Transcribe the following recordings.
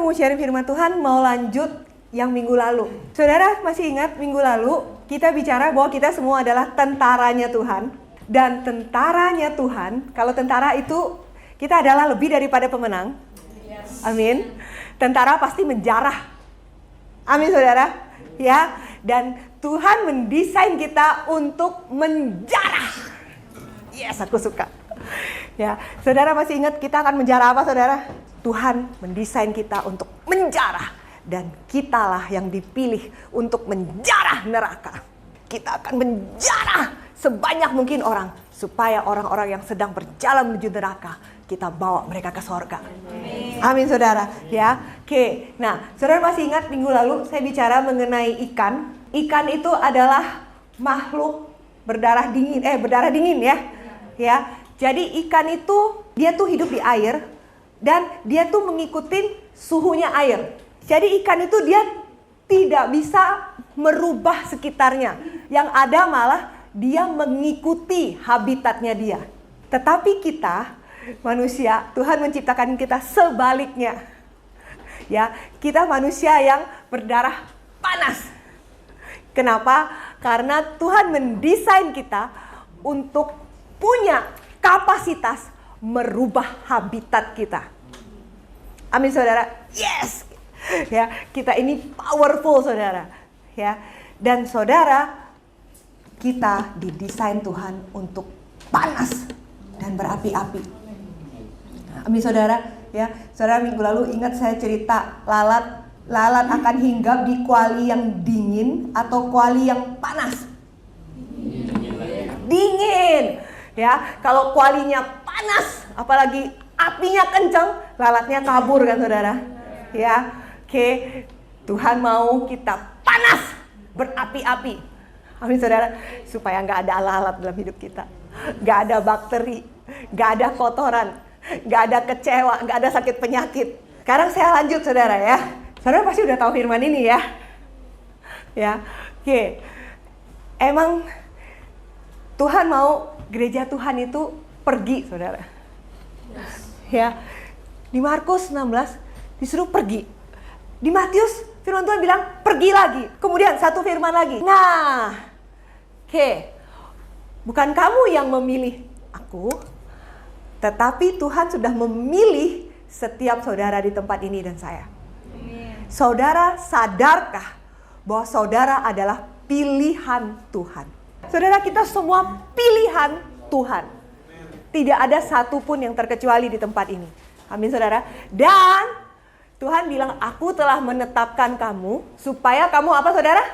mau sharing firman Tuhan, mau lanjut yang minggu lalu. Saudara masih ingat minggu lalu kita bicara bahwa kita semua adalah tentaranya Tuhan. Dan tentaranya Tuhan, kalau tentara itu kita adalah lebih daripada pemenang. Amin. Tentara pasti menjarah. Amin saudara. Ya, dan Tuhan mendesain kita untuk menjarah. Yes, aku suka. Ya, saudara masih ingat kita akan menjarah apa saudara? Tuhan mendesain kita untuk menjarah. Dan kitalah yang dipilih untuk menjarah neraka. Kita akan menjarah sebanyak mungkin orang. Supaya orang-orang yang sedang berjalan menuju neraka, kita bawa mereka ke sorga. Amin saudara. Ya, oke. Nah, saudara masih ingat minggu lalu saya bicara mengenai ikan. Ikan itu adalah makhluk berdarah dingin ya. Ya. Jadi ikan itu dia tuh hidup di air dan dia tuh mengikuti suhunya air. Jadi ikan itu dia tidak bisa merubah sekitarnya. Yang ada malah dia mengikuti habitatnya dia. Tetapi kita manusia, Tuhan menciptakan kita sebaliknya. Ya, kita manusia yang berdarah panas. Kenapa? Karena Tuhan mendesain kita untuk punya kapasitas merubah habitat kita. Amin saudara. Yes. Ya, kita ini powerful saudara. Ya. Dan saudara, kita didesain Tuhan untuk panas dan berapi-api. Amin saudara. Ya, saudara minggu lalu ingat saya cerita lalat akan hinggap di kuali yang dingin atau kuali yang panas. Dingin. Ya, kalau kualinya panas, apalagi apinya kencang, lalatnya kabur kan saudara. Ya, oke. Tuhan mau kita panas, berapi-api. Amin saudara, supaya nggak ada lalat dalam hidup kita. Nggak ada bakteri, nggak ada kotoran, nggak ada kecewa, nggak ada sakit penyakit. Sekarang saya lanjut saudara ya. Saudara pasti udah tahu firman ini ya. Ya, oke. Emang Tuhan mau gereja Tuhan itu pergi, saudara. Ya, di Markus 16 disuruh pergi. Di Matius firman Tuhan bilang pergi lagi. Kemudian satu firman lagi. Nah, oke. Bukan kamu yang memilih aku, tetapi Tuhan sudah memilih setiap saudara di tempat ini dan saya. Saudara sadarkah bahwa saudara adalah pilihan Tuhan? Saudara, kita semua pilihan Tuhan. Tidak ada satupun yang terkecuali di tempat ini. Amin saudara. Dan Tuhan bilang, aku telah menetapkan kamu supaya kamu apa saudara?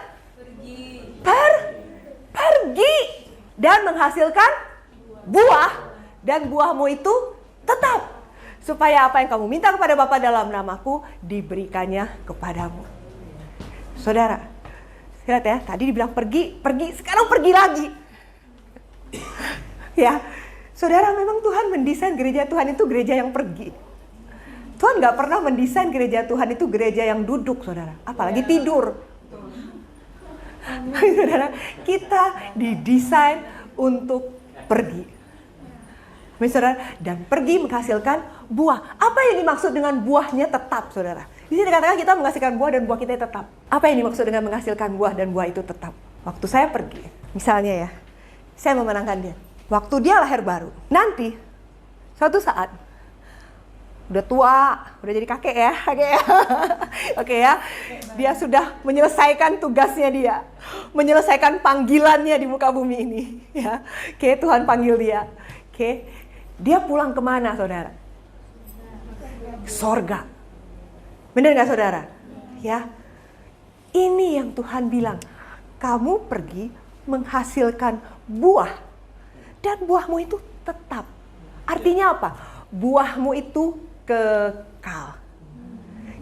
Pergi dan menghasilkan buah. Dan buahmu itu tetap. Supaya apa yang kamu minta kepada Bapa dalam namaku diberikannya kepadamu. Saudara, lihat ya, tadi dibilang pergi, sekarang pergi lagi. Ya, saudara, memang Tuhan mendesain gereja Tuhan itu gereja yang pergi. Tuhan gak pernah mendesain gereja Tuhan itu gereja yang duduk, saudara. Apalagi tidur. Saudara, kita didesain untuk pergi. Saudara, dan pergi menghasilkan buah. Apa yang dimaksud dengan buahnya tetap, saudara? Di sini dikatakan kita menghasilkan buah dan buah kita tetap. Apa yang dimaksud dengan menghasilkan buah dan buah itu tetap? Waktu saya pergi, misalnya ya, saya memenangkan dia. Waktu dia lahir baru, nanti suatu saat udah tua, udah jadi kakek ya. Oke ya. Dia sudah menyelesaikan tugasnya dia, menyelesaikan panggilannya di muka bumi ini. Ya, oke, Tuhan panggil dia. Oke, dia pulang kemana, saudara? Sorga. Benar nggak, saudara? Ya, ini yang Tuhan bilang. Kamu pergi menghasilkan buah, dan buahmu itu tetap. Artinya apa? Buahmu itu kekal.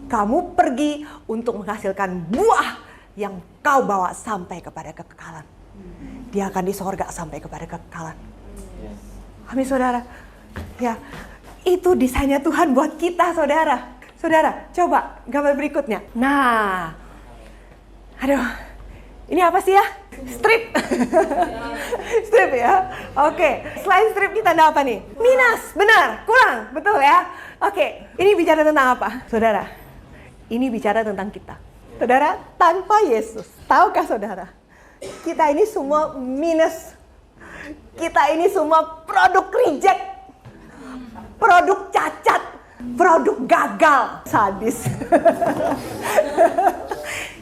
Kamu pergi untuk menghasilkan buah yang kau bawa sampai kepada kekekalan. Dia akan di sorga sampai kepada kekekalan. Amin saudara. Ya, itu desainnya Tuhan buat kita saudara. Saudara, coba gambar berikutnya. Nah, aduh, ini apa sih ya? Strip. Strip ya. Oke, selain strip kita ada apa nih? Minus, benar, kurang, betul ya. Oke, ini bicara tentang apa? Saudara, Ini bicara tentang kita. Saudara, tanpa Yesus, tahukah saudara? Kita ini semua minus. Kita ini semua produk reject. Produk cacat. Produk gagal. Sadis.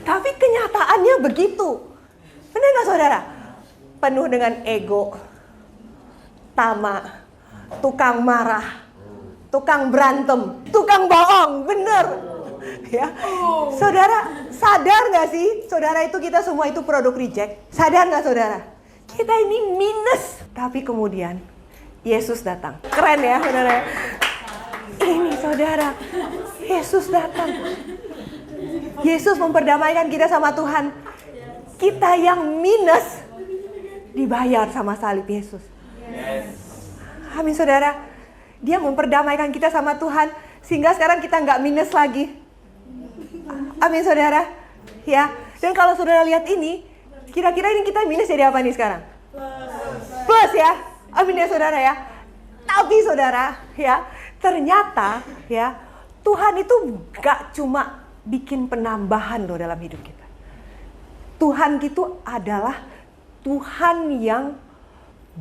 Tapi kenyataannya begitu. Benar nggak saudara? Penuh dengan ego, tamak, tukang marah, tukang berantem, tukang bohong. Bener. Ya, saudara sadar nggak sih? Saudara itu kita semua itu produk reject. Sadar nggak saudara? Kita ini minus. Tapi kemudian Yesus datang. Keren ya saudara. Ini saudara, Yesus datang. Yesus memperdamaikan kita sama Tuhan. Kita yang minus dibayar sama salib Yesus. Amin saudara. Dia memperdamaikan kita sama Tuhan sehingga sekarang kita nggak minus lagi. Amin saudara. Ya. Dan kalau saudara lihat ini, kira-kira ini kita minus jadi apa nih sekarang? Plus ya. Amin ya saudara ya. Tapi saudara ya, ternyata ya Tuhan itu nggak cuma bikin penambahan loh dalam hidup kita. Tuhan itu adalah Tuhan yang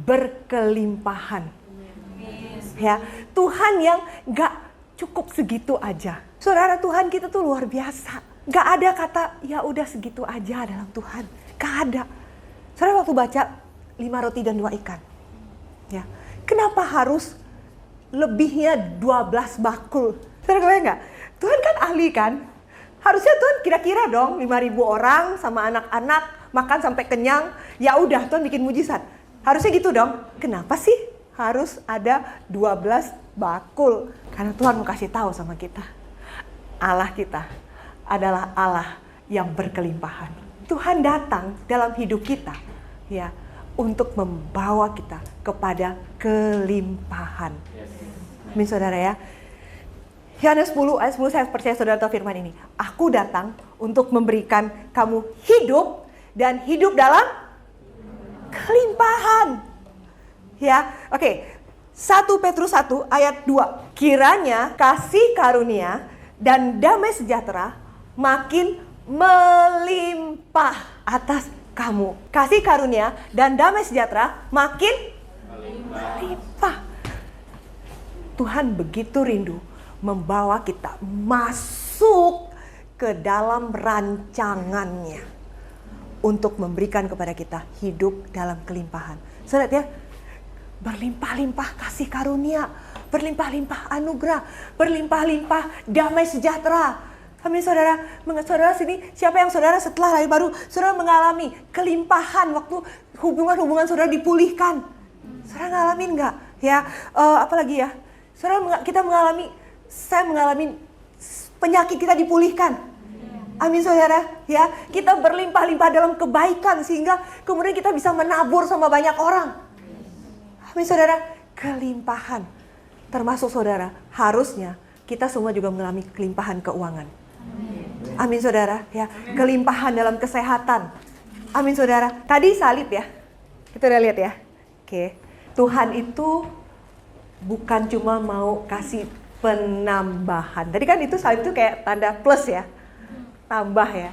berkelimpahan. Ya, Tuhan yang gak cukup segitu aja. Saudara, Tuhan kita tuh luar biasa. Gak ada kata ya udah segitu aja dalam Tuhan. Gak ada. Saudara waktu baca 5 roti dan 2 ikan. Ya, kenapa harus lebihnya 12 bakul? Saudara kebayang gak? Tuhan kan ahli kan? Harusnya Tuhan kira-kira dong 5.000 orang sama anak-anak makan sampai kenyang. Ya udah Tuhan bikin mujizat. Harusnya gitu dong. Kenapa sih harus ada 12 bakul? Karena Tuhan mau kasih tahu sama kita. Allah kita adalah Allah yang berkelimpahan. Tuhan datang dalam hidup kita ya untuk membawa kita kepada kelimpahan. Amin saudara ya. Yohanes 10 ayat 10 saya percaya saudara tahu firman ini. Aku datang untuk memberikan kamu hidup dan hidup dalam kelimpahan. Ya, oke. 1 Petrus 1 ayat 2. Kiranya kasih karunia dan damai sejahtera makin melimpah atas kamu. Kasih karunia dan damai sejahtera makin melimpah. Tuhan begitu rindu membawa kita masuk ke dalam rancangannya untuk memberikan kepada kita hidup dalam kelimpahan. Saudara ya, berlimpah-limpah kasih karunia, berlimpah-limpah anugerah, berlimpah-limpah damai sejahtera. Amin saudara. Saudara sini, siapa yang saudara setelah lahir baru, saudara mengalami kelimpahan waktu hubungan-hubungan saudara dipulihkan? Saudara ngalamin nggak? Ya, apalagi ya? Saudara saya mengalami penyakit kita dipulihkan. Amin saudara, ya kita berlimpah-limpah dalam kebaikan sehingga kemudian kita bisa menabur sama banyak orang. Amin saudara, kelimpahan. Termasuk saudara, harusnya kita semua juga mengalami kelimpahan keuangan. Amin saudara, ya kelimpahan dalam kesehatan. Amin saudara. Tadi salib ya, kita udah lihat ya. Oke, Tuhan itu bukan cuma mau kasih penambahan. Tadi kan itu salib itu kayak tanda plus ya. Tambah ya.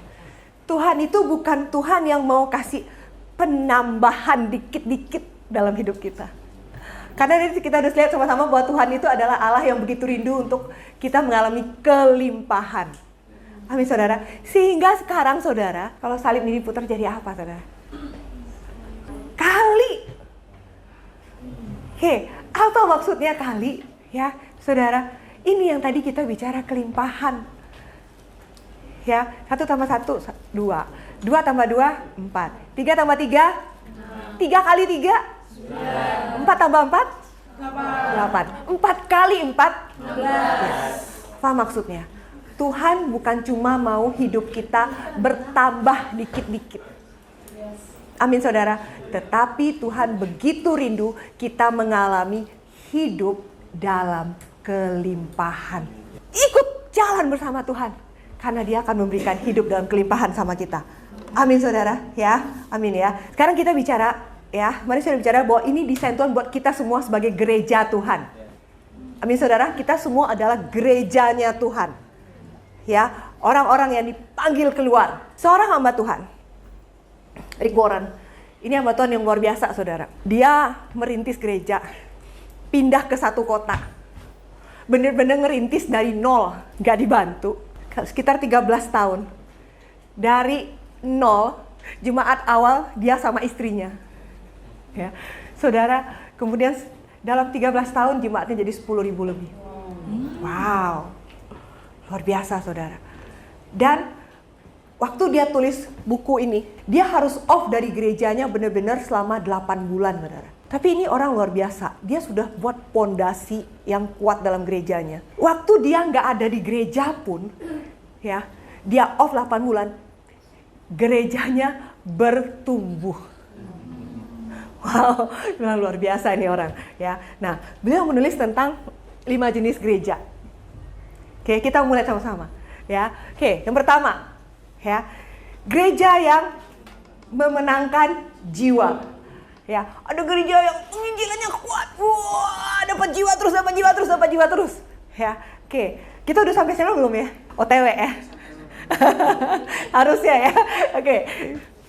Tuhan itu bukan Tuhan yang mau kasih penambahan dikit-dikit dalam hidup kita. Karena kita harus lihat sama-sama bahwa Tuhan itu adalah Allah yang begitu rindu untuk kita mengalami kelimpahan. Amin saudara. Sehingga sekarang saudara, kalau salib ini diputar jadi apa saudara? Kali. Oke, apa maksudnya kali? Ya saudara, ini yang tadi kita bicara kelimpahan. Ya, 1 tambah 1, 2. 2 tambah 2, 4. 3 tambah 3, 3 kali 3, 4 tambah 4, 8. 4 kali 4, 12. Apa maksudnya? Tuhan bukan cuma mau hidup kita bertambah dikit-dikit. Amin saudara. Tetapi Tuhan begitu rindu kita mengalami hidup dalam kelimpahan. Ikut jalan bersama Tuhan. Karena dia akan memberikan hidup dalam kelimpahan sama kita. Amin saudara, ya. Amin ya. Sekarang kita bicara, ya. Mari saya bicara bahwa ini desain Tuhan buat kita semua sebagai gereja Tuhan. Amin saudara, kita semua adalah gerejanya Tuhan. Ya, orang-orang yang dipanggil keluar. Seorang hamba Tuhan, Rick Warren, ini hamba Tuhan yang luar biasa, saudara. Dia merintis gereja, pindah ke satu kota. Bener-bener ngerintis dari nol, gak dibantu. Sekitar 13 tahun. Dari nol, jemaat awal dia sama istrinya. Ya, saudara, kemudian dalam 13 tahun jemaatnya jadi 10.000 lebih. Wow, luar biasa, saudara. Dan waktu dia tulis buku ini, dia harus off dari gerejanya benar-benar selama 8 bulan, saudara. Tapi ini orang luar biasa, dia sudah buat pondasi yang kuat dalam gerejanya. Waktu dia nggak ada di gereja pun, ya, dia off 8 bulan, gerejanya bertumbuh. Wow, luar biasa ini orang, ya. Nah, beliau menulis tentang 5 jenis gereja. Oke, kita mulai sama-sama, ya. Oke, yang pertama, ya, gereja yang memenangkan jiwa. Ya, ada gereja yang penginjilannya kuat. Wah, dapat jiwa terus, dapat jiwa terus, dapat jiwa terus. Ya, oke. Kita udah sampai sana belum ya? OTW ya. Harusnya ya. Oke.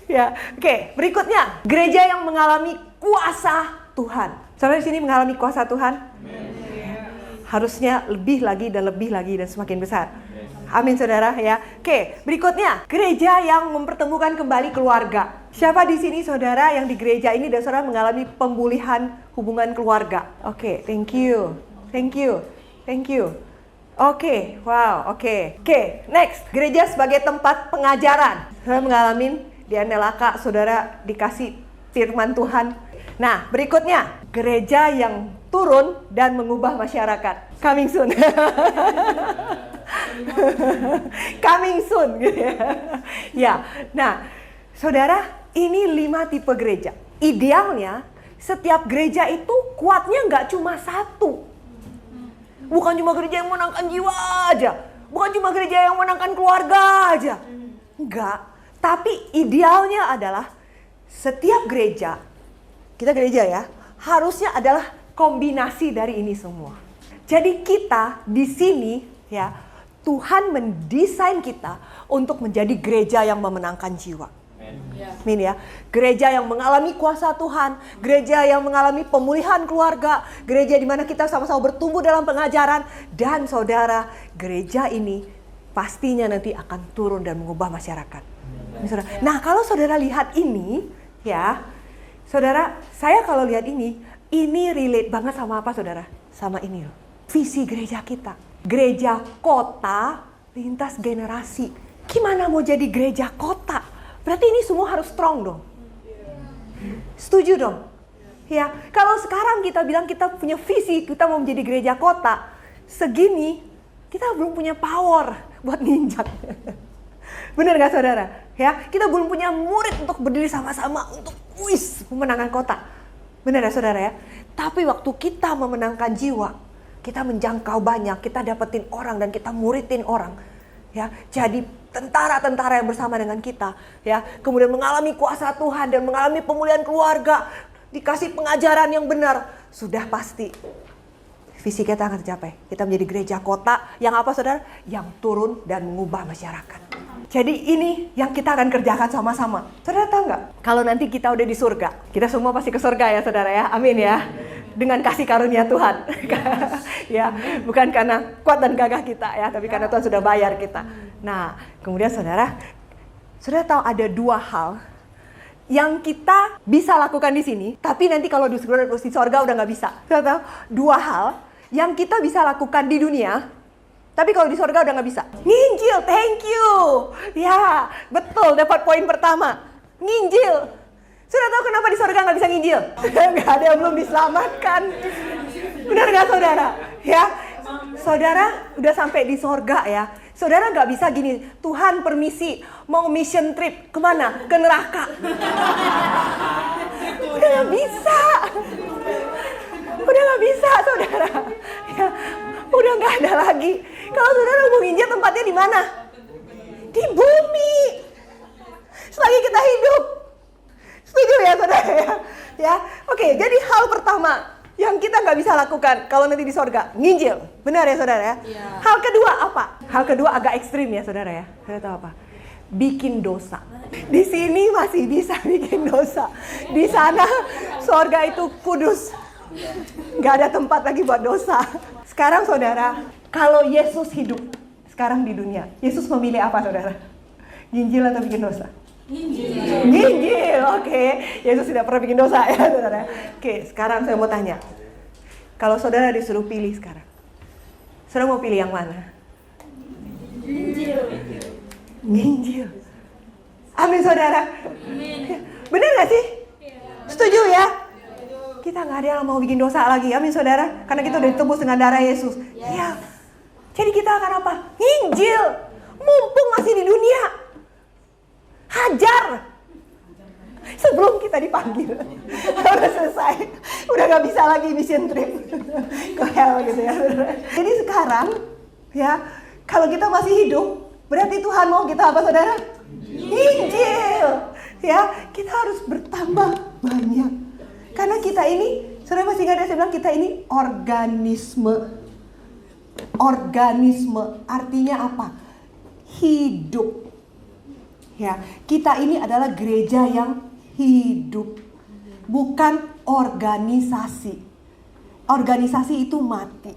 Ya, oke. Berikutnya, gereja yang mengalami kuasa Tuhan. Saudara di sini mengalami kuasa Tuhan? Harusnya lebih lagi dan semakin besar. Amin, saudara, ya. Oke, berikutnya, gereja yang mempertemukan kembali keluarga. Siapa di sini, saudara, yang di gereja ini dan saudara mengalami pemulihan hubungan keluarga? Oke, thank you. Oke, wow, oke. Oke, next, gereja sebagai tempat pengajaran. Saudara mengalami di NLAK, saudara dikasih firman Tuhan. Nah, berikutnya, gereja yang turun dan mengubah masyarakat. Coming soon. Coming soon gitu ya. Ya, nah, saudara, ini 5 tipe gereja. Idealnya, setiap gereja itu kuatnya nggak cuma satu. Bukan cuma gereja yang menangkan jiwa aja. Bukan cuma gereja yang menangkan keluarga aja. Enggak. Tapi idealnya adalah setiap gereja, kita gereja ya, harusnya adalah kombinasi dari ini semua. Jadi kita di sini ya, Tuhan mendesain kita untuk menjadi gereja yang memenangkan jiwa. Amin ya. Gereja yang mengalami kuasa Tuhan, gereja yang mengalami pemulihan keluarga, gereja di mana kita sama-sama bertumbuh dalam pengajaran, dan saudara, gereja ini pastinya nanti akan turun dan mengubah masyarakat. Nah, kalau saudara lihat ini, ya, saudara, saya kalau lihat ini relate banget sama apa, saudara? Sama ini loh, visi gereja kita. Gereja kota lintas generasi. Gimana mau jadi gereja kota? Berarti ini semua harus strong dong. Setuju dong? Ya, kalau sekarang kita bilang kita punya visi, kita mau menjadi gereja kota, segini, kita belum punya power buat ninjak. Benar gak, saudara? Ya, kita belum punya murid untuk berdiri sama-sama untuk memenangkan kota. Benar ya, saudara ya? Tapi waktu kita memenangkan jiwa, kita menjangkau banyak, kita dapetin orang dan kita muridin orang. Ya, jadi tentara-tentara yang bersama dengan kita, ya, kemudian mengalami kuasa Tuhan dan mengalami pemulihan keluarga, dikasih pengajaran yang benar, sudah pasti visi kita akan tercapai. Kita menjadi gereja kota yang apa, saudara? Yang turun dan mengubah masyarakat. Jadi ini yang kita akan kerjakan sama-sama. Saudara tahu nggak? Kalau nanti kita udah di surga, kita semua pasti ke surga ya, saudara ya. Amin ya. Dengan kasih karunia Tuhan. Ya, bukan karena kuat dan gagah kita ya, tapi karena Tuhan sudah bayar kita. Nah, kemudian saudara tahu ada 2 hal yang kita bisa lakukan di sini, tapi nanti kalau di surga udah nggak bisa. Saudara tahu 2 hal yang kita bisa lakukan di dunia, tapi kalau di surga udah nggak bisa. Nginjil, thank you. Ya, betul, dapat poin pertama. Nginjil. Sudah tahu kenapa di surga nggak bisa nginjil? Nggak ada yang belum diselamatkan. Benar nggak, saudara? Ya, saudara udah sampai di surga ya. Saudara nggak bisa gini, Tuhan permisi, mau mission trip. Kemana? Ke neraka. Udah nggak bisa. Udah nggak bisa, saudara. Ya, udah nggak ada lagi. Kalau saudara mau nginjil, tempatnya di mana? Di bumi. Selagi kita hidup. Setuju ya, saudara ya? Ya, oke. Jadi hal pertama, yang kita nggak bisa lakukan kalau nanti di sorga? Nginjil. Benar ya saudara ya? Iya. Hal kedua apa? Hal kedua agak ekstrim ya saudara ya. Saudara tahu apa? Bikin dosa. Di sini masih bisa bikin dosa. Di sana sorga itu kudus. Nggak ada tempat lagi buat dosa. Sekarang saudara, kalau Yesus hidup sekarang di dunia, Yesus memilih apa saudara? Nginjil atau bikin dosa? Nginjil, oke. Yesus tidak pernah bikin dosa ya saudara. Oke, sekarang saya mau tanya. Kalau saudara disuruh pilih sekarang, saudara mau pilih yang mana? Nginjil. Amin saudara. Benar gak sih? Setuju ya? Kita gak ada yang mau bikin dosa lagi. Amin saudara. Karena kita udah ditebus dengan darah Yesus. Iya. Jadi kita akan apa? Nginjil. Mumpung masih di dunia. Hajar. Sebelum kita dipanggil. Udah selesai. Udah gak bisa lagi mission trip. Ke hell gitu ya. Jadi sekarang ya, kalau kita masih hidup, berarti Tuhan mau kita apa saudara? Injil. Ya, kita harus bertambah banyak. Karena kita ini, saudara masih ingat ya saya bilang kita ini organisme. Organisme artinya apa? Hidup. Ya, kita ini adalah gereja yang hidup. Bukan organisasi. Organisasi itu mati.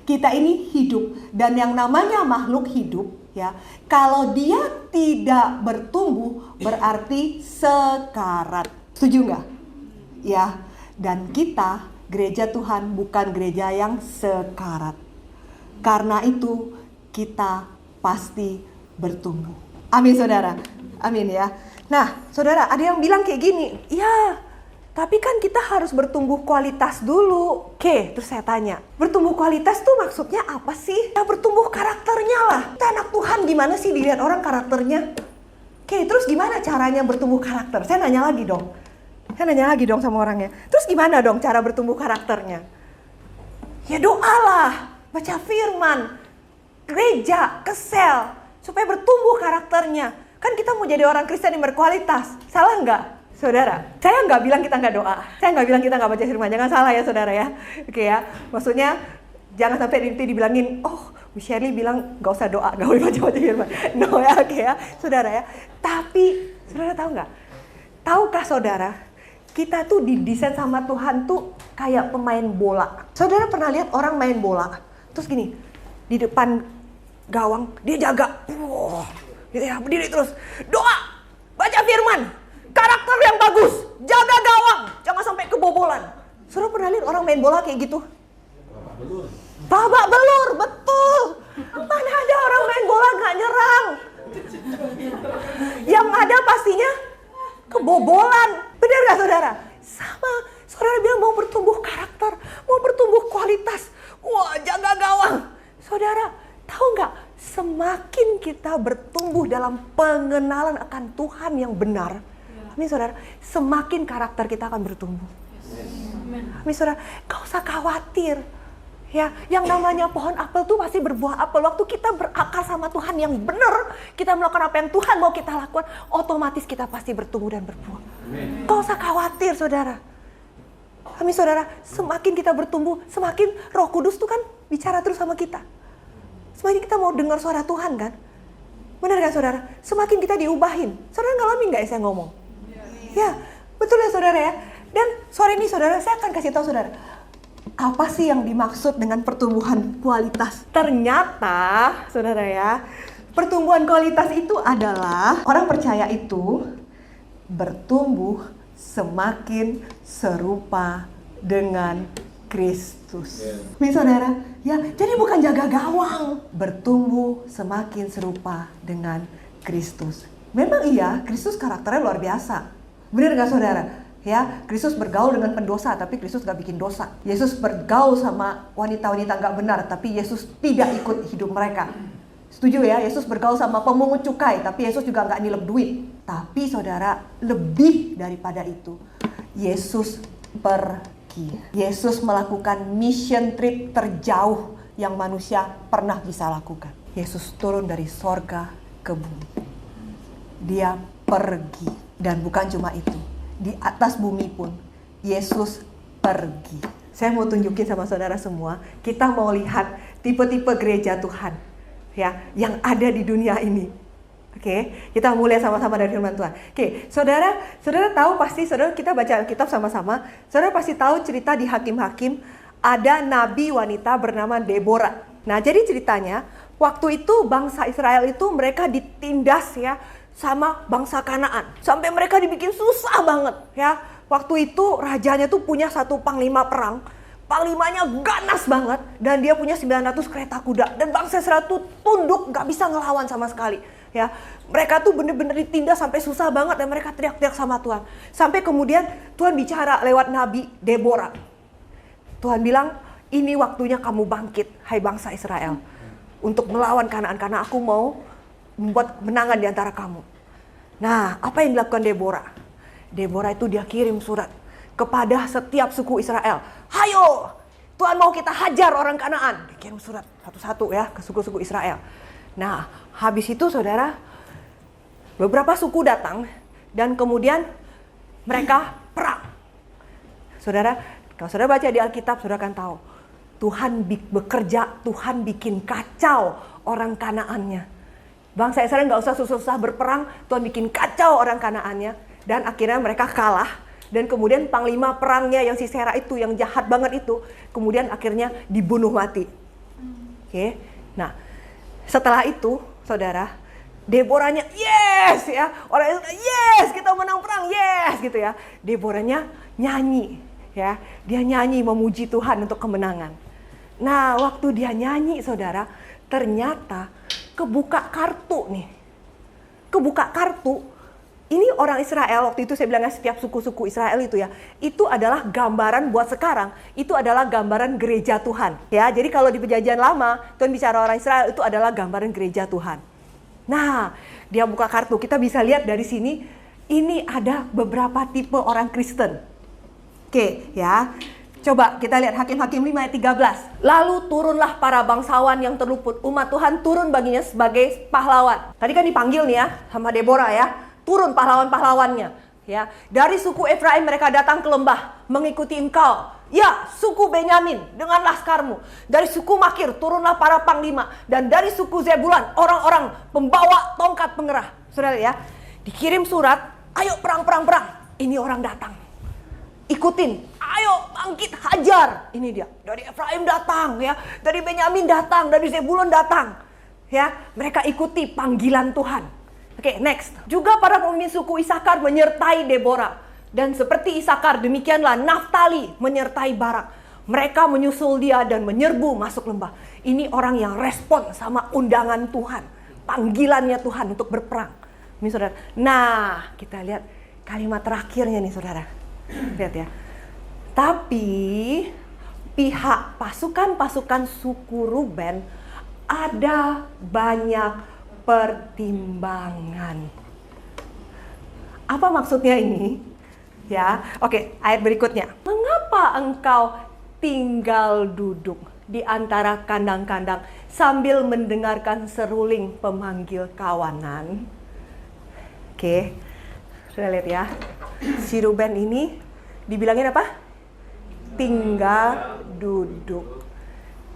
Kita ini hidup, dan yang namanya makhluk hidup ya, kalau dia tidak bertumbuh berarti sekarat. Setuju nggak? Ya, dan kita gereja Tuhan bukan gereja yang sekarat. Karena itu kita pasti bertumbuh. Amin saudara. Amin ya. Nah saudara, ada yang bilang kayak gini, ya tapi kan kita harus bertumbuh kualitas dulu. Oke, terus saya tanya, bertumbuh kualitas tuh maksudnya apa sih? Ya bertumbuh karakternya lah. Kita anak Tuhan, gimana sih dilihat orang karakternya? Oke, terus gimana caranya bertumbuh karakter? Saya nanya lagi dong sama orangnya. Terus gimana dong cara bertumbuh karakternya? Ya doalah, baca firman, gereja, kesel, supaya bertumbuh karakternya. Kan kita mau jadi orang Kristen yang berkualitas. Salah nggak? Saudara, saya nggak bilang kita nggak doa. Saya nggak bilang kita nggak baca firman. Jangan salah ya saudara ya. Oke ya, maksudnya jangan sampai nanti dibilangin, oh Bu Shirley bilang nggak usah doa, nggak boleh baca firman. No ya, oke ya, saudara ya. Tapi, saudara tahu nggak? Tahukah saudara, kita tuh didesain sama Tuhan tuh kayak pemain bola. Saudara pernah lihat orang main bola? Terus gini, di depan gawang, dia jaga. Gitu ya, berdiri terus. Doa, baca firman. Karakter yang bagus, jaga gawang, jangan sampai kebobolan. Saudara pernah lihat orang main bola kayak gitu? Babak belur, betul. Mana ada orang main bola gak nyerang? Yang ada pastinya kebobolan. Benar gak saudara? Sama, saudara bilang mau bertumbuh karakter, mau bertumbuh kualitas. Wah, jaga gawang. Saudara, tahu gak? Semakin kita bertumbuh dalam pengenalan akan Tuhan yang benar, amin saudara, semakin karakter kita akan bertumbuh. Amin saudara, gak usah khawatir. Ya, yang namanya pohon apel tuh pasti berbuah apel. Waktu kita berakar sama Tuhan yang benar, kita melakukan apa yang Tuhan mau kita lakukan, otomatis kita pasti bertumbuh dan berbuah. Gak usah khawatir saudara. Amin saudara, semakin kita bertumbuh, semakin Roh Kudus tuh kan bicara terus sama kita. Semakin kita mau dengar suara Tuhan kan? Benar kan saudara? Semakin kita diubahin. Saudara ngalamin gak ya saya ngomong? Ya, betul ya saudara ya. Dan sore ini saudara, saya akan kasih tahu saudara, apa sih yang dimaksud dengan pertumbuhan kualitas? Ternyata saudara ya, pertumbuhan kualitas itu adalah orang percaya itu bertumbuh semakin serupa dengan Kristus. Nih saudara, ya jadi bukan jaga gawang, bertumbuh semakin serupa dengan Kristus. Memang iya, Kristus karakternya luar biasa. Benar gak saudara? Ya, Kristus bergaul dengan pendosa, tapi Kristus gak bikin dosa. Yesus bergaul sama wanita-wanita gak benar, tapi Yesus tidak ikut hidup mereka. Setuju ya? Yesus bergaul sama pemungut cukai, tapi Yesus juga gak nilep duit. Tapi saudara, lebih daripada itu, Yesus pergi. Yesus melakukan mission trip terjauh yang manusia pernah bisa lakukan. Yesus turun dari sorga ke bumi. Dia pergi. Dan bukan cuma itu. Di atas bumi pun Yesus pergi. Saya mau tunjukin sama saudara semua, kita mau lihat tipe-tipe gereja Tuhan ya yang ada di dunia ini. Oke, kita mulai sama-sama dari firman Tuhan. Oke, saudara tahu pasti, saudara kita baca Alkitab sama-sama. Saudara pasti tahu cerita di Hakim-Hakim ada nabi wanita bernama Deborah. Nah, jadi ceritanya waktu itu bangsa Israel itu mereka ditindas ya sama bangsa Kanaan sampai mereka dibikin susah banget ya. Waktu itu rajanya tuh punya satu panglima perang. Panglimanya ganas banget dan dia punya 900 kereta kuda. Dan bangsa Israel tuh tunduk, gak bisa ngelawan sama sekali. Ya, mereka tuh bener-bener ditindas sampai susah banget dan mereka teriak-teriak sama Tuhan. Sampai kemudian Tuhan bicara lewat Nabi Deborah. Tuhan bilang, ini waktunya kamu bangkit, hai bangsa Israel. Untuk melawan Kanaan, karena aku mau membuat menangan di antara kamu. Nah, apa yang dilakukan Deborah? Deborah itu dia kirim surat kepada setiap suku Israel. Hayo, Tuhan mau kita hajar orang Kanaan. Dia kirim surat satu-satu ya ke suku-suku Israel. Nah, habis itu saudara, beberapa suku datang dan kemudian mereka perang. Saudara, kalau saudara baca di Alkitab, saudara akan tahu. Tuhan bekerja, Tuhan bikin kacau orang Kanaannya. Bangsa Israel gak usah susah-susah berperang, Tuhan bikin kacau orang Kanaannya. Dan akhirnya mereka kalah. Dan kemudian panglima perangnya yang Sisera itu, yang jahat banget itu, kemudian akhirnya dibunuh mati. Oke. Nah, setelah itu, saudara, Deborahnya yes ya, orang Israel yes, kita menang perang, yes gitu ya. Deborahnya nyanyi ya, dia nyanyi memuji Tuhan untuk kemenangan. Nah, waktu dia nyanyi, saudara, ternyata kebuka kartu nih. Kebuka kartu. Ini orang Israel, waktu itu saya bilangnya setiap suku-suku Israel itu ya, itu adalah gambaran buat sekarang, itu adalah gambaran gereja Tuhan. Ya, jadi kalau di perjanjian lama, Tuhan bicara orang Israel itu adalah gambaran gereja Tuhan. Nah, dia buka kartu, kita bisa lihat dari sini, ini ada beberapa tipe orang Kristen. Oke, ya. Coba kita lihat Hakim-Hakim 5 ayat 13. Lalu turunlah para bangsawan yang terluput, umat Tuhan turun baginya sebagai pahlawan. Tadi kan dipanggil nih ya, sama Deborah ya. Turun pahlawan-pahlawannya ya. Dari suku Efraim mereka datang ke lembah mengikuti engkau. Ya, suku Benyamin dengan laskarmu. Dari suku Makir turunlah para panglima, dan dari suku Zebulan orang-orang pembawa tongkat pengerah. Saudara ya, dikirim surat, ayo perang. Ini orang datang. Ikutin, ayo bangkit hajar. Ini dia. Dari Efraim datang ya, dari Benyamin datang, dari Zebulun datang. Ya, mereka ikuti panggilan Tuhan. Oke, next. Juga para pemimpin suku Isakar menyertai Deborah. Dan seperti Isakar, demikianlah Naftali menyertai Barak. Mereka menyusul dia dan menyerbu masuk lembah. Ini orang yang respon sama undangan Tuhan. Panggilannya Tuhan untuk berperang. Ini saudara. Nah, kita lihat kalimat terakhirnya nih saudara. Lihat ya. Tapi pihak pasukan-pasukan suku Ruben ada banyak pertimbangan. Apa maksudnya ini? Ya, oke, ayat berikutnya. Mengapa engkau tinggal duduk di antara kandang-kandang sambil mendengarkan seruling pemanggil kawanan? Oke, sudah lihat ya. Si Ruben ini dibilangin apa? Tinggal duduk.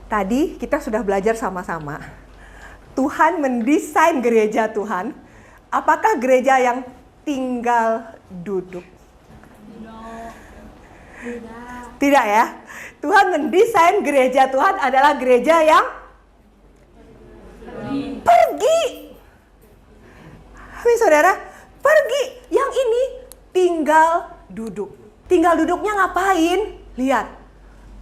Tadi kita sudah belajar sama-sama. Tuhan mendesain gereja Tuhan. Apakah gereja yang tinggal duduk? Tidak ya. Tuhan mendesain gereja Tuhan adalah gereja yang pergi. Amin saudara, pergi. Yang ini tinggal duduk. Tinggal duduknya ngapain? Lihat,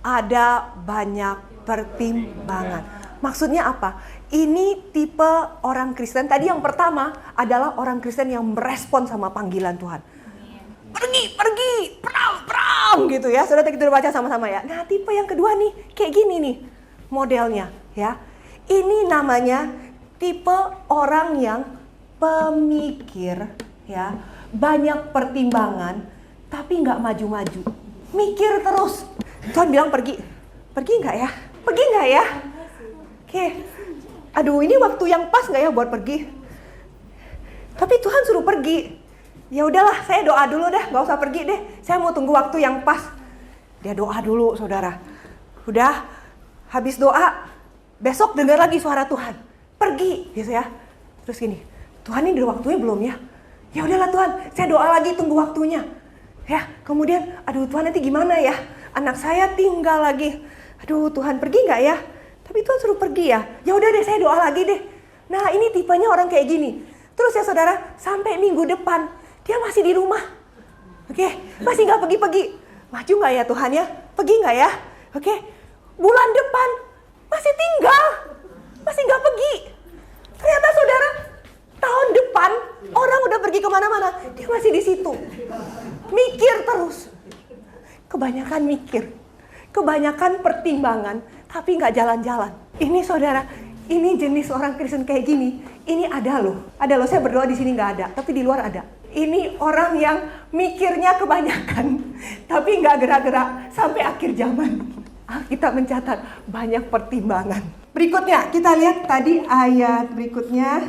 ada banyak pertimbangan. Maksudnya apa? Ini tipe orang Kristen. Tadi yang pertama adalah orang Kristen yang merespon sama panggilan Tuhan. Pergi, perang gitu ya. Sudah kita baca sama-sama ya. Nah, tipe yang kedua nih, kayak gini nih modelnya ya. Ini namanya tipe orang yang pemikir ya. Banyak pertimbangan tapi nggak maju-maju. Mikir terus. Tuhan bilang pergi. Pergi nggak ya? Pergi nggak ya? Oke. Aduh, ini waktu yang pas nggak ya buat pergi? Tapi Tuhan suruh pergi. Ya udahlah, saya doa dulu deh, nggak usah pergi deh. Saya mau tunggu waktu yang pas. Dia doa dulu, saudara. Udah, habis doa, besok dengar lagi suara Tuhan. Pergi, gitu ya. Terus gini, Tuhan ini udah waktunya belum ya? Ya udahlah Tuhan, saya doa lagi, tunggu waktunya. Ya, kemudian, aduh Tuhan nanti gimana ya? Anak saya tinggal lagi. Aduh Tuhan, pergi nggak ya? Tapi Tuhan suruh pergi ya. Ya udah deh, saya doa lagi deh. Nah, ini tipenya orang kayak gini. Terus ya saudara, sampai minggu depan dia masih di rumah. Oke, masih nggak pergi-pergi. Maju nggak ya Tuhan ya? Pergi nggak ya? Oke, bulan depan masih tinggal, masih nggak pergi. Ternyata saudara, tahun depan orang udah pergi kemana-mana, dia masih di situ. Mikir terus. Kebanyakan mikir, kebanyakan pertimbangan, tapi nggak jalan-jalan. Ini saudara, ini jenis orang Kristen kayak gini. Ini ada loh. Saya berdoa di sini nggak ada, tapi di luar ada. Ini orang yang mikirnya kebanyakan, tapi nggak gerak-gerak sampai akhir zaman. Kita mencatat banyak pertimbangan. Berikutnya, kita lihat tadi ayat berikutnya.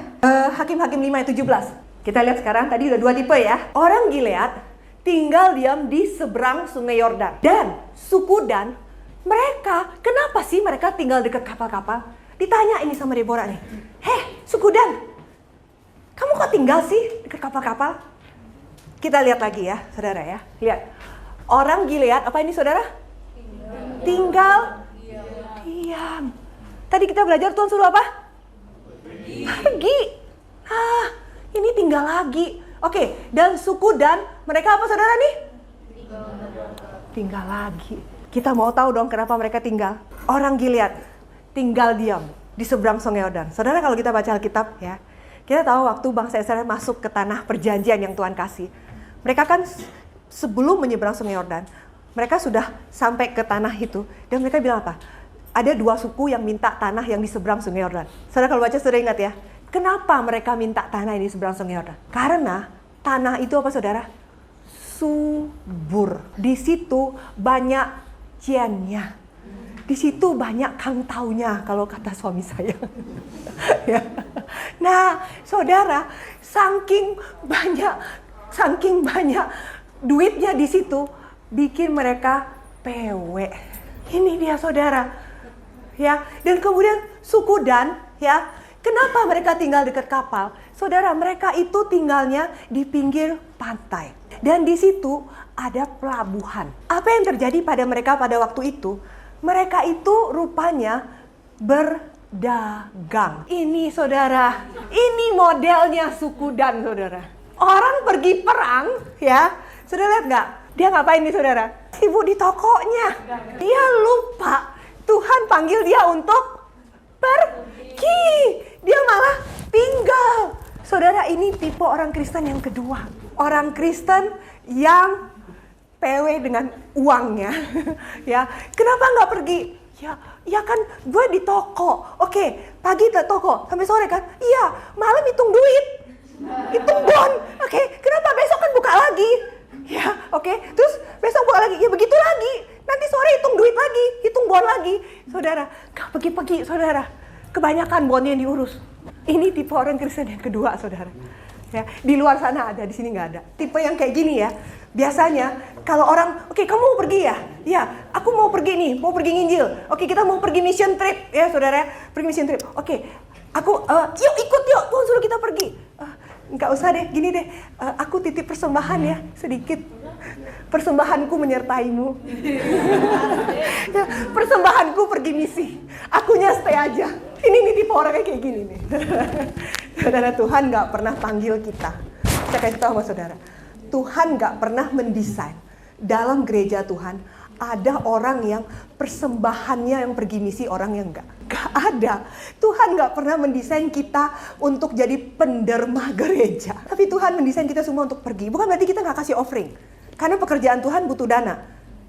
Hakim-Hakim 5 ayat 17. Kita lihat sekarang, tadi udah 2 tipe ya. Orang Gilead tinggal diam di seberang sungai Yordan. Dan suku Dan, mereka, kenapa sih mereka tinggal dekat kapal-kapal? Ditanya ini sama Deborah nih. Heh, suku Dan, kamu kok tinggal sih dekat kapal-kapal? Kita lihat lagi ya, saudara ya. Lihat. Orang Gilead, apa ini saudara? Tinggal diam. Tadi kita belajar Tuhan suruh apa? Pergi. Ah, ini tinggal lagi. Oke, dan suku Dan, mereka apa saudara nih? Tinggal lagi. Kita mau tahu dong kenapa mereka tinggal. Orang Gilead tinggal diam di seberang sungai Yordan. Saudara, kalau kita baca Alkitab ya, kita tahu waktu bangsa Israel masuk ke tanah perjanjian yang Tuhan kasih. Mereka kan sebelum menyeberang sungai Yordan, mereka sudah sampai ke tanah itu. Dan mereka bilang apa? Ada 2 suku yang minta tanah yang di seberang sungai Yordan. Saudara kalau baca, saudara ingat ya. Kenapa mereka minta tanah ini di seberang sungai Yordan? Karena tanah itu apa saudara? Subur. Di situ banyak ciennya. Di situ banyak kang taunya kalau kata suami saya. Ya. Nah, saudara, saking banyak duitnya di situ bikin mereka PW. Ini dia saudara. Ya, dan kemudian suku Dan, ya. Kenapa mereka tinggal dekat kapal? Saudara, mereka itu tinggalnya di pinggir pantai. Dan di situ ada pelabuhan. Apa yang terjadi pada mereka pada waktu itu? Mereka itu rupanya berdagang. Ini saudara, ini modelnya suku Dan saudara. Orang pergi perang, ya. Saudara lihat nggak? Dia ngapain nih saudara? Sibuk di tokonya. Dia lupa Tuhan panggil dia untuk pergi. Dia malah tinggal. Saudara, ini tipe orang Kristen yang kedua. Orang Kristen yang PW dengan uangnya. Ya, kenapa nggak pergi? Ya kan gue di toko. Oke, pagi ke toko sampai sore kan? Iya, malam hitung duit. Hitung bon. Oke, kenapa besok kan buka lagi? Ya, oke. Terus besok buka lagi. Ya begitu lagi. Nanti sore hitung duit lagi, hitung bon lagi. Saudara, gak pergi-pergi saudara. Kebanyakan bonnya yang diurus. Ini tipe orang Kristen yang kedua saudara. Ya, di luar sana ada, di sini nggak ada. Tipe yang kayak gini ya. Biasanya kalau orang, oke, kamu mau pergi ya? Ya, aku mau pergi nih, mau pergi nginjil. Oke, kita mau pergi mission trip ya saudara. Pergi mission trip. Oke, aku, yuk ikut yuk, Tuhan suruh kita pergi. Nggak usah deh, gini deh. Aku titip persembahan ya, sedikit. Persembahanku menyertaimu. Ya, persembahanku pergi misi. Akunya stay aja. Ini nih tipe orangnya kayak gini nih. Saudara, Tuhan nggak pernah panggil kita. Saya kasih tahu sama saudara. Tuhan nggak pernah mendesain dalam gereja Tuhan ada orang yang persembahannya yang pergi misi, orang yang nggak ada. Tuhan nggak pernah mendesain kita untuk jadi penderma gereja. Tapi Tuhan mendesain kita semua untuk pergi. Bukan berarti kita nggak kasih offering. Karena pekerjaan Tuhan butuh dana.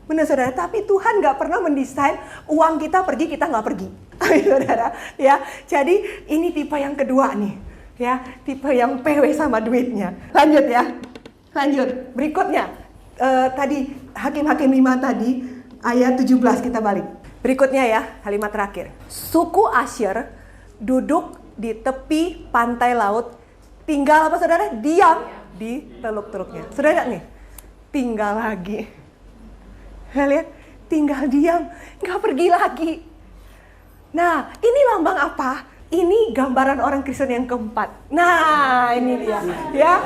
Benar saudara, tapi Tuhan nggak pernah mendesain uang kita pergi, kita nggak pergi. Saudara, ya. Jadi ini tipe yang kedua nih, ya, tipe yang PW sama duitnya. Lanjut ya, lanjut. Berikutnya, tadi Hakim-Hakim 5 tadi, ayat 17 kita balik. Berikutnya ya, kalimat terakhir. Suku Asyir duduk di tepi pantai laut, tinggal apa saudara? Diam di teluk-teluknya. Saudara nih, tinggal lagi. Lihat, tinggal diam, nggak pergi lagi. Nah, ini lambang apa? Ini gambaran orang Kristen yang keempat. Nah, ini dia, ya.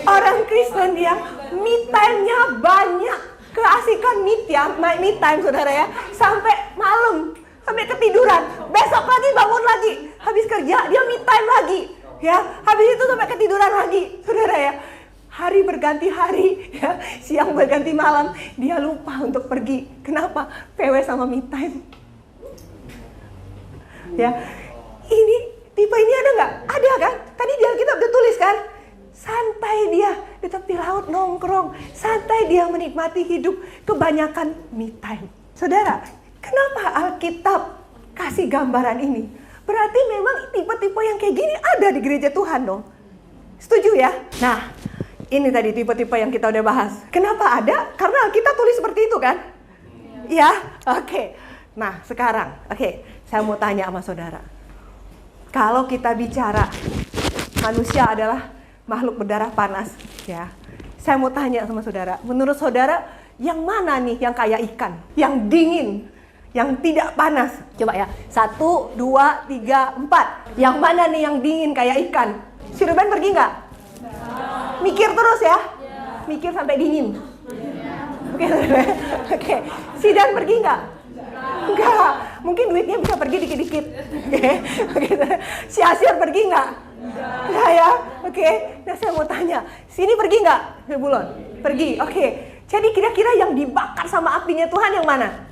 Orang Kristen yang me time-nya banyak, keasikan me time, saudara ya, sampai malam, sampai ketiduran. Besok lagi bangun lagi, habis kerja dia me time lagi, ya. Habis itu sampai ketiduran lagi, saudara ya. Hari berganti hari, ya, siang berganti malam, dia lupa untuk pergi. Kenapa? PW sama me time. Ya, ini tipe ini ada nggak? Ada kan? Tadi di Alkitab udah tulis kan? Santai dia di tepi laut nongkrong, santai dia menikmati hidup, kebanyakan me time. Saudara, kenapa Alkitab kasih gambaran ini? Berarti memang tipe-tipe yang kayak gini ada di gereja Tuhan dong. Setuju ya? Nah, ini tadi tipe-tipe yang kita udah bahas. Kenapa ada? Karena Alkitab tulis seperti itu kan? Ya, oke. Nah, sekarang, saya mau tanya sama saudara. Kalau kita bicara manusia adalah makhluk berdarah panas, ya. Saya mau tanya sama saudara, menurut saudara yang mana nih yang kayak ikan? Yang dingin, yang tidak panas? Coba ya, 1, 2, 3, 4. Yang mana nih yang dingin kayak ikan? Si Ruben pergi nggak? Mikir terus ya? Mikir sampai dingin? Oke. Si Dan pergi nggak? Enggak, mungkin duitnya bisa pergi dikit-dikit. Si Asyir pergi nggak? Enggak ya, oke. Nah, saya mau tanya, sini pergi nggak? Zebulon? Pergi, oke. Jadi kira-kira yang dibakar sama apinya Tuhan yang mana?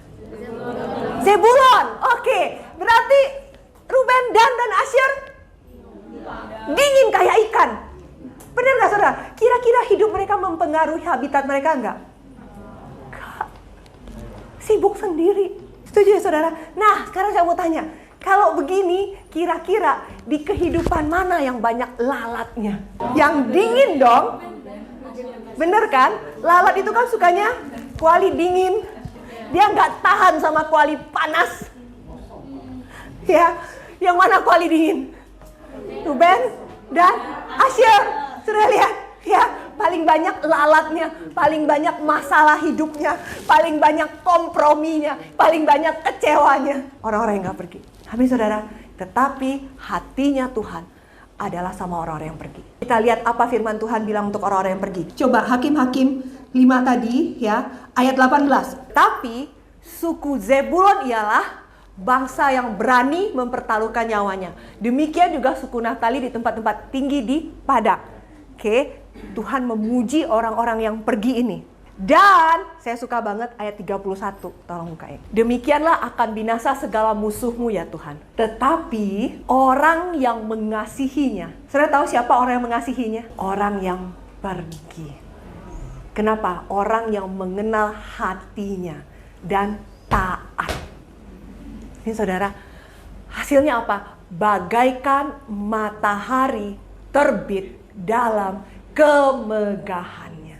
Zebulon, oke. Berarti Ruben, Dan, dan Asyir dingin kayak ikan. Benar nggak saudara? Kira-kira hidup mereka mempengaruhi habitat mereka nggak? Enggak. Sibuk sendiri. Setuju ya saudara? Nah, sekarang saya mau tanya, kalau begini, kira-kira di kehidupan mana yang banyak lalatnya? Yang dingin dong. Bener kan? Lalat itu kan sukanya kuali dingin. Dia nggak tahan sama kuali panas. Ya, yang mana kuali dingin? Ruben dan Asyir. Sudah lihat? Ya, paling banyak lalatnya, paling banyak masalah hidupnya, paling banyak komprominya, paling banyak kecewanya. Orang-orang yang gak pergi. Amin saudara. Tetapi hatinya Tuhan adalah sama orang-orang yang pergi. Kita lihat apa firman Tuhan bilang untuk orang-orang yang pergi. Coba Hakim-Hakim 5 tadi ya, ayat 18. Tapi suku Zebulon ialah bangsa yang berani mempertaruhkan nyawanya. Demikian juga suku Naftali di tempat-tempat tinggi di padang. Oke, Tuhan memuji orang-orang yang pergi ini. Dan saya suka banget ayat 31, tolong bukain. Demikianlah akan binasa segala musuhmu ya Tuhan. Tetapi orang yang mengasihinya. Saudara tahu siapa orang yang mengasihinya? Orang yang pergi. Kenapa? Orang yang mengenal hatinya dan taat. Ini saudara, hasilnya apa? Bagaikan matahari terbit dalam kemegahannya.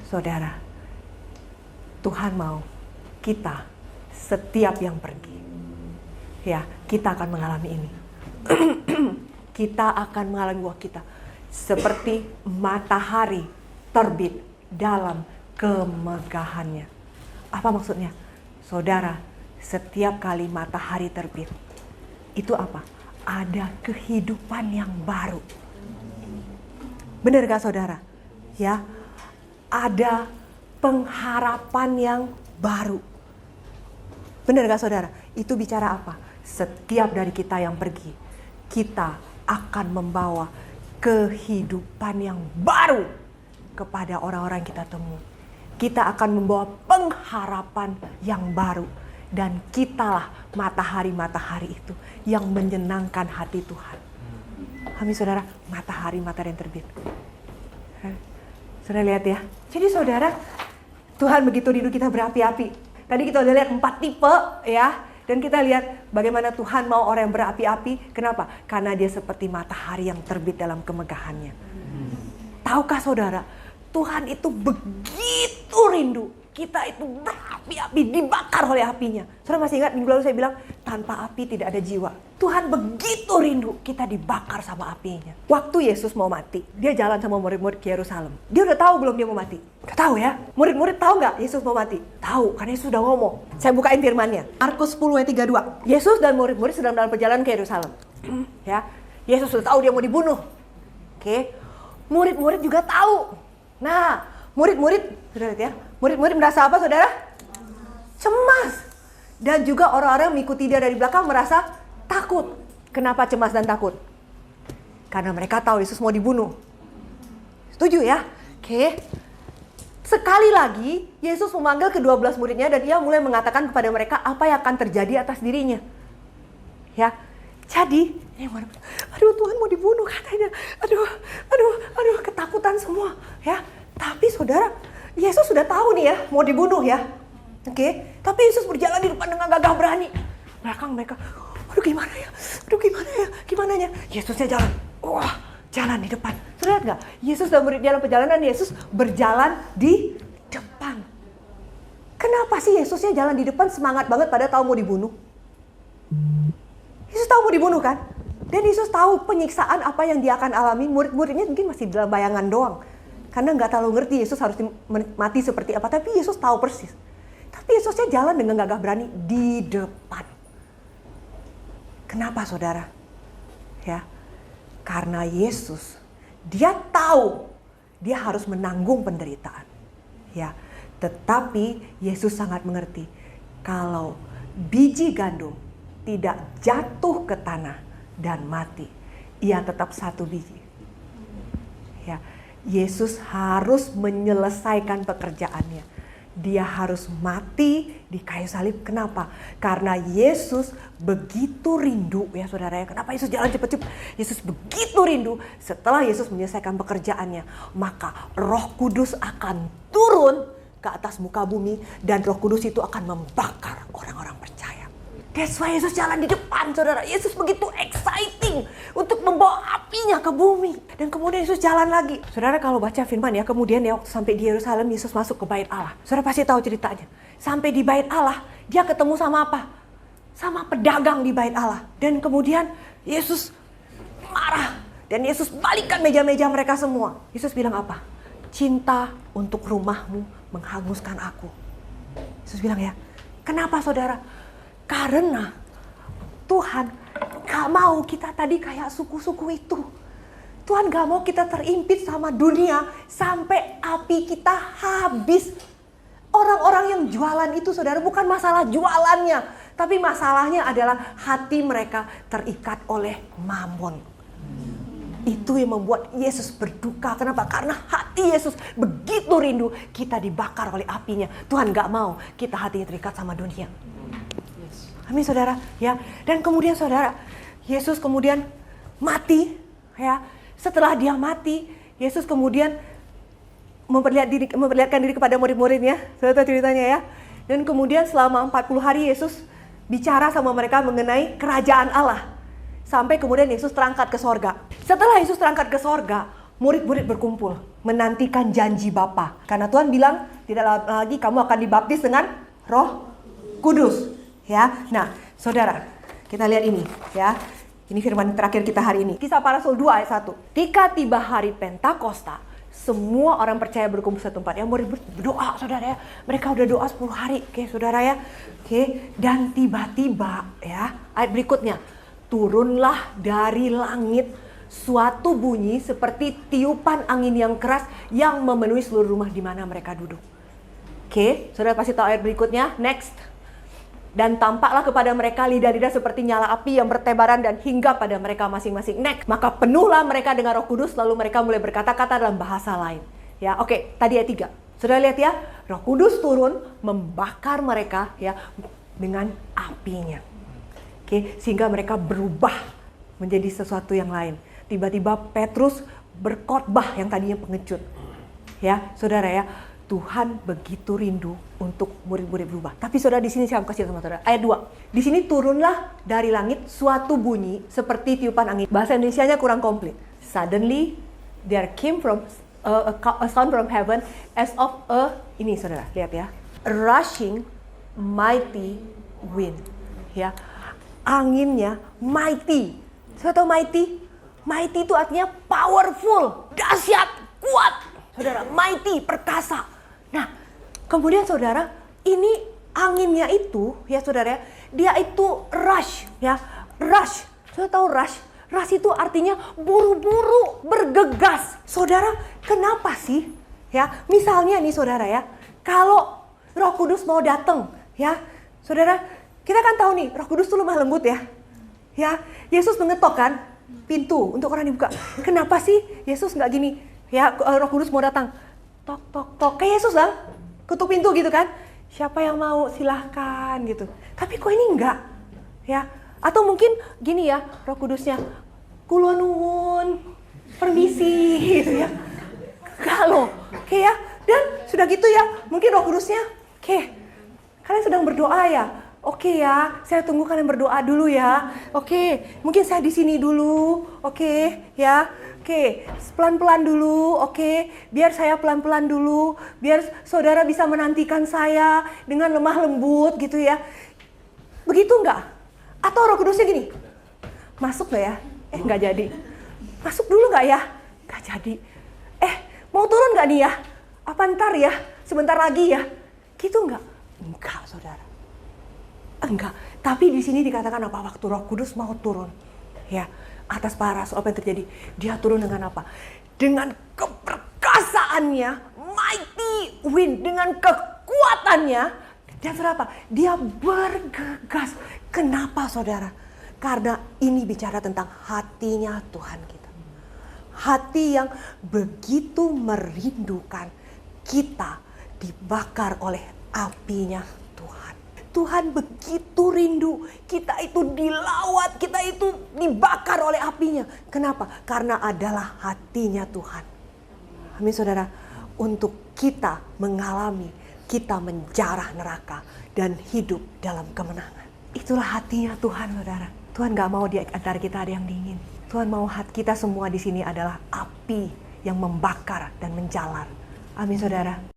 Saudara, Tuhan mau kita setiap yang pergi, ya, kita akan mengalami ini. Kita akan mengalami bahwa kita seperti matahari terbit dalam kemegahannya. Apa maksudnya? Saudara, setiap kali matahari terbit, itu apa? Ada kehidupan yang baru. Benar gak saudara? Ya, ada pengharapan yang baru. Benar gak saudara? Itu bicara apa? Setiap dari kita yang pergi, kita akan membawa kehidupan yang baru kepada orang-orang yang kita temui. Kita akan membawa pengharapan yang baru. Dan kitalah matahari-matahari itu yang menyenangkan hati Tuhan. Amin saudara, matahari-matahari yang terbit. Saudara lihat ya. Jadi saudara, Tuhan begitu rindu kita berapi-api. Tadi kita udah lihat 4 tipe ya. Dan kita lihat bagaimana Tuhan mau orang yang berapi-api. Kenapa? Karena dia seperti matahari yang terbit dalam kemegahannya. Tahukah saudara, Tuhan itu begitu rindu kita itu berapi-api, dibakar oleh apinya. Saudara masih ingat minggu lalu saya bilang, tanpa api tidak ada jiwa. Tuhan begitu rindu kita dibakar sama apinya. Waktu Yesus mau mati, dia jalan sama murid-murid ke Yerusalem. Dia udah tahu belum dia mau mati? Udah tahu ya. Murid-murid tahu nggak Yesus mau mati? Tahu, karena Yesus udah ngomong. Saya bukain firman-Nya. Markus 10 ayat 32. Yesus dan murid-murid sedang dalam perjalanan ke Yerusalem. Ya, Yesus sudah tahu dia mau dibunuh. Oke. Murid-murid juga tahu. Nah, murid-murid, sudah lihat ya. Murid-murid merasa apa, saudara? Cemas. Dan juga orang-orang yang mengikuti dia dari belakang merasa takut. Kenapa cemas dan takut? Karena mereka tahu Yesus mau dibunuh. Setuju ya? Oke. Sekali lagi, Yesus memanggil ke-12 muridnya dan ia mulai mengatakan kepada mereka apa yang akan terjadi atas dirinya. Ya, jadi, aduh Tuhan mau dibunuh katanya. Aduh, ketakutan semua. Ya, tapi saudara, Yesus sudah tahu nih ya, mau dibunuh ya. Oke, tapi Yesus berjalan di depan dengan gagah berani. Belakang mereka, gimana ya? Yesusnya jalan, jalan di depan. Sudah lihat nggak? Yesus dan murid dalam perjalanan, Yesus berjalan di depan. Kenapa sih Yesusnya jalan di depan semangat banget pada tahu mau dibunuh? Yesus tahu mau dibunuh kan? Dan Yesus tahu penyiksaan apa yang dia akan alami. Murid-muridnya mungkin masih dalam bayangan doang. Karena nggak terlalu ngerti Yesus harus mati seperti apa. Tapi Yesus tahu persis. Tapi Yesusnya jalan dengan gagah berani di depan. Kenapa saudara? Ya, karena Yesus, dia tahu dia harus menanggung penderitaan. Ya, tetapi Yesus sangat mengerti kalau biji gandum tidak jatuh ke tanah dan mati, ia tetap satu biji. Ya, Yesus harus menyelesaikan pekerjaannya. Dia harus mati di kayu salib. Kenapa? Karena Yesus begitu rindu ya saudara ya. Kenapa Yesus jalan cepat-cepat? Yesus begitu rindu setelah Yesus menyelesaikan pekerjaannya. Maka Roh Kudus akan turun ke atas muka bumi. Dan Roh Kudus itu akan membakar orang-orang percaya. That's why Yesus jalan di depan saudara. Yesus begitu exciting untuk membawa apinya ke bumi. Dan kemudian Yesus jalan lagi. Saudara kalau baca firman ya, kemudian ya waktu sampai di Yerusalem, Yesus masuk ke bait Allah. Saudara pasti tahu ceritanya. Sampai di bait Allah, dia ketemu sama apa? Sama pedagang di bait Allah. Dan kemudian Yesus marah. Dan Yesus balikkan meja-meja mereka semua. Yesus bilang apa? Cinta untuk rumahmu menghanguskan aku. Yesus bilang ya, kenapa saudara? Karena Tuhan gak mau kita tadi kayak suku-suku itu. Tuhan gak mau kita terimpit sama dunia sampai api kita habis. Orang-orang yang jualan itu saudara bukan masalah jualannya. Tapi masalahnya adalah hati mereka terikat oleh mamon. Itu yang membuat Yesus berduka. Kenapa? Karena hati Yesus begitu rindu kita dibakar oleh apinya. Tuhan gak mau kita hatinya terikat sama dunia. Amin saudara ya. Dan kemudian saudara, Yesus kemudian mati ya. Setelah dia mati, Yesus kemudian memperlihatkan diri kepada murid-muridnya. Saudara ceritanya ya. Dan kemudian selama 40 hari Yesus bicara sama mereka mengenai kerajaan Allah. Sampai kemudian Yesus terangkat ke sorga. Setelah Yesus terangkat ke sorga, murid-murid berkumpul menantikan janji Bapa. Karena Tuhan bilang tidak lama lagi kamu akan dibaptis dengan Roh Kudus. Ya, nah saudara, kita lihat ini ya. Ini firman terakhir kita hari ini. Kisah Para Rasul 2 ayat 1. Ketika tiba hari Pentakosta, semua orang percaya berkumpul satu tempat. Yang murid berdoa saudara ya. Mereka udah doa 10 hari. Oke saudara ya. Oke, dan tiba-tiba ya, ayat berikutnya. Turunlah dari langit suatu bunyi seperti tiupan angin yang keras yang memenuhi seluruh rumah di mana mereka duduk. Oke, saudara pasti tahu ayat berikutnya. Next. Dan tampaklah kepada mereka lidah-lidah seperti nyala api yang bertebaran dan hingga pada mereka masing-masing. Next, maka penuhlah mereka dengan Roh Kudus, lalu mereka mulai berkata-kata dalam bahasa lain. Ya, oke, tadi ayat 3. Sudah lihat ya, Roh Kudus turun membakar mereka ya dengan apinya. Oke, sehingga mereka berubah menjadi sesuatu yang lain. Tiba-tiba Petrus berkhotbah yang tadinya pengecut. Ya, saudara ya. Tuhan begitu rindu untuk murid-murid berubah. Tapi saudara di sini saya kasih sama saudara. Ayat 2. Di sini turunlah dari langit suatu bunyi seperti tiupan angin. Bahasa Indonesianya kurang komplit. Suddenly there came from a sound from heaven as of a, ini saudara lihat ya, rushing mighty wind. Ya. anginnya mighty. Saudara tahu mighty? Mighty itu artinya powerful, dahsyat, kuat. Saudara, mighty, perkasa. Nah, kemudian saudara, ini anginnya itu, ya saudara, dia itu rush, ya, rush. Saudara tahu rush? Rush itu artinya buru-buru, bergegas. Saudara, kenapa sih? Ya, misalnya nih saudara ya, kalau Roh Kudus mau datang, ya, saudara, kita kan tahu nih, Roh Kudus itu lemah lembut ya. Ya, Yesus mengetok kan pintu untuk orang dibuka. Kenapa sih Yesus nggak gini? Ya, Roh Kudus mau datang, tok tok tok, kayak Yesus kan, ketuk pintu gitu kan? Siapa yang mau silahkan gitu. Tapi kok ini enggak, ya? Atau mungkin gini ya, Roh Kudusnya, kula nuwun, permisi gitu ya. Enggak loh, oke ya. Dan sudah gitu ya, mungkin Roh Kudusnya, oke, kalian sedang berdoa ya. Oke ya, saya tunggu kalian berdoa dulu ya. Oke, mungkin saya di sini dulu. Oke, ya. Oke, pelan-pelan dulu. Oke, biar saya pelan-pelan dulu. Biar saudara bisa menantikan saya dengan lemah lembut gitu ya. Begitu enggak? Atau Roh Kudusnya gini, masuk nggak ya? Nggak jadi. Masuk dulu nggak ya? Nggak jadi. Mau turun nggak nih ya? Apa ntar ya? Sebentar lagi ya? Gitu nggak? Enggak, saudara. Enggak. Tapi di sini dikatakan apa? Waktu Roh Kudus mau turun, ya, atas para rasul, apa yang terjadi? Dia turun dengan apa? Dengan keperkasaannya, mighty wind, dengan kekuatannya. Dan apa? Dia bergegas. Kenapa, saudara? Karena ini bicara tentang hatinya Tuhan kita. Hati yang begitu merindukan kita dibakar oleh apinya Tuhan. Tuhan begitu rindu kita itu dilawat, kita itu dibakar oleh apinya. Kenapa? Karena adalah hatinya Tuhan. Amin saudara. Untuk kita mengalami, kita menjarah neraka dan hidup dalam kemenangan. Itulah hatinya Tuhan saudara. Tuhan gak mau di antara kita ada yang dingin. Tuhan mau hati kita semua di sini adalah api yang membakar dan menjalar. Amin saudara.